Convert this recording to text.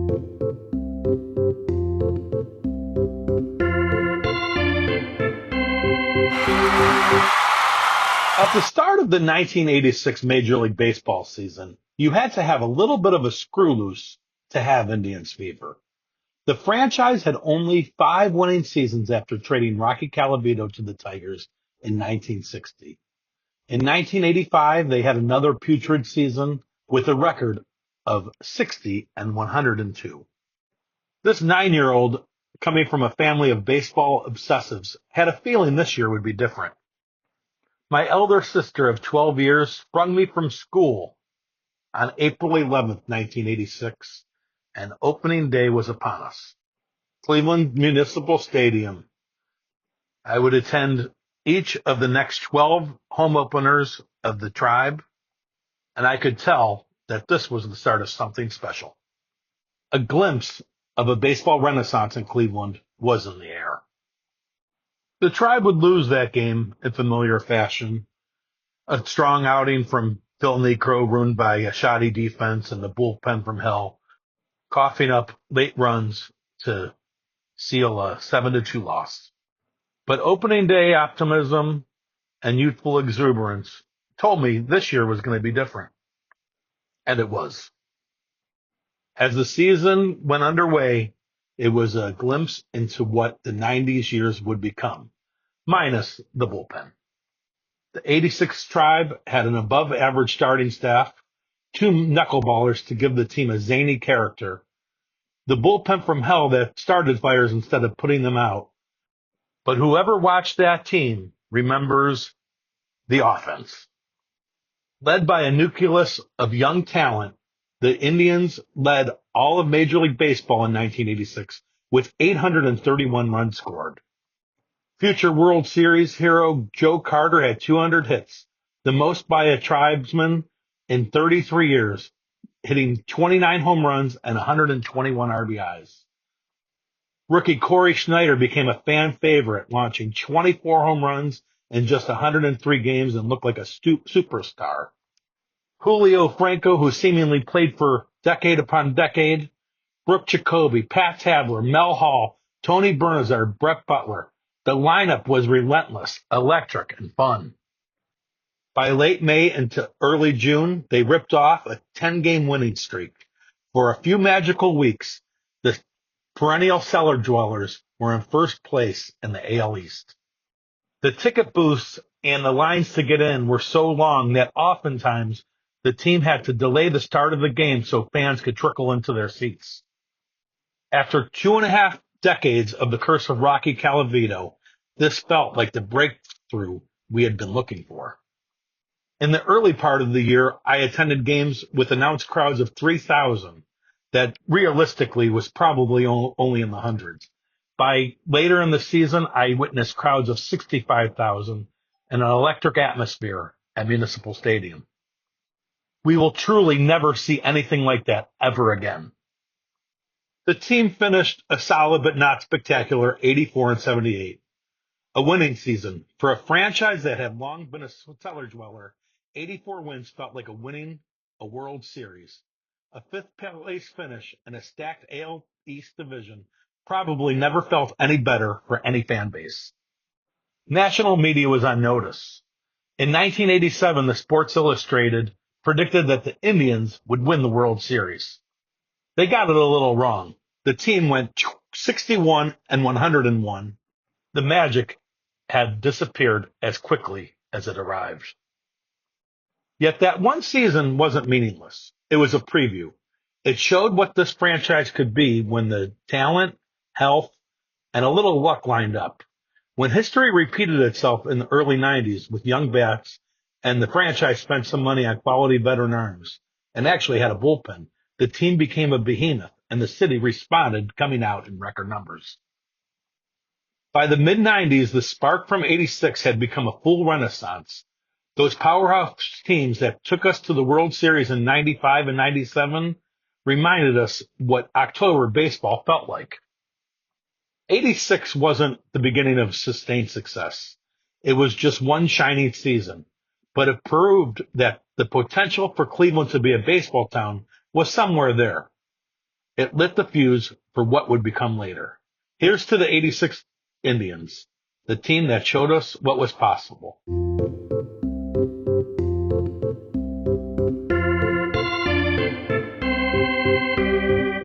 At the start of the 1986 Major League Baseball season, you had to have a little bit of a screw loose to have Indians fever. The franchise had only 5 winning seasons after trading Rocky Colavito to the Tigers in 1960. In 1985, they had another putrid season with a record of 60 and 102. This 9-year-old, coming from a family of baseball obsessives, had a feeling this year would be different. My elder sister of 12 years sprung me from school on April 11th, 1986, and opening day was upon us. Cleveland Municipal Stadium. I would attend each of the next 12 home openers of the Tribe, and I could tell that this was the start of something special. A glimpse of a baseball renaissance in Cleveland was in the air. The Tribe would lose that game in familiar fashion. A strong outing from Phil Niekro ruined by a shoddy defense and the bullpen from hell, coughing up late runs to seal a 7-2 loss. But opening day optimism and youthful exuberance told me this year was going to be different. And it was. As the season went underway, it was a glimpse into what the 90s years would become, minus the bullpen. The 86 Tribe had an above-average starting staff, 2 knuckleballers to give the team a zany character, the bullpen from hell that started fires instead of putting them out. But whoever watched that team remembers the offense. Led by a nucleus of young talent, the Indians led all of Major League Baseball in 1986 with 831 runs scored. Future World Series hero Joe Carter had 200 hits, the most by a tribesman in 33 years, hitting 29 home runs and 121 RBIs. Rookie Cory Snyder became a fan favorite, launching 24 home runs in just 103 games and looked like a superstar. Julio Franco, who seemingly played for decade upon decade, Brook Jacoby, Pat Tabler, Mel Hall, Tony Bernazard, Brett Butler. The lineup was relentless, electric, and fun. By late May into early June, they ripped off a 10-game winning streak. For a few magical weeks, the perennial cellar dwellers were in first place in the AL East. The ticket booths and the lines to get in were so long that oftentimes the team had to delay the start of the game so fans could trickle into their seats. After 2.5 decades of the curse of Rocky Colavito, this felt like the breakthrough we had been looking for. In the early part of the year, I attended games with announced crowds of 3,000 that realistically was probably only in the hundreds. By later in the season, I witnessed crowds of 65,000 and an electric atmosphere at Municipal Stadium. We will truly never see anything like that ever again. The team finished a solid but not spectacular 84-78. A winning season. For a franchise that had long been a cellar dweller, 84 wins felt like winning a World Series. A 5th-place finish in a stacked AL East division probably never felt any better for any fan base. National media was on notice. In 1987, the Sports Illustrated predicted that the Indians would win the World Series. They got it a little wrong. The team went 61 and 101. The magic had disappeared as quickly as it arrived. Yet that one season wasn't meaningless. It was a preview. It showed what this franchise could be when the talent, health, and a little luck lined up. When history repeated itself in the early 90s with young bats and the franchise spent some money on quality veteran arms and actually had a bullpen, the team became a behemoth and the city responded, coming out in record numbers. By the mid-90s, the spark from 86 had become a full renaissance. Those powerhouse teams that took us to the World Series in 95 and 97 reminded us what October baseball felt like. 86 wasn't the beginning of sustained success. It was just one shining season, but it proved that the potential for Cleveland to be a baseball town was somewhere there. It lit the fuse for what would become later. Here's to the '86 Indians, the team that showed us what was possible.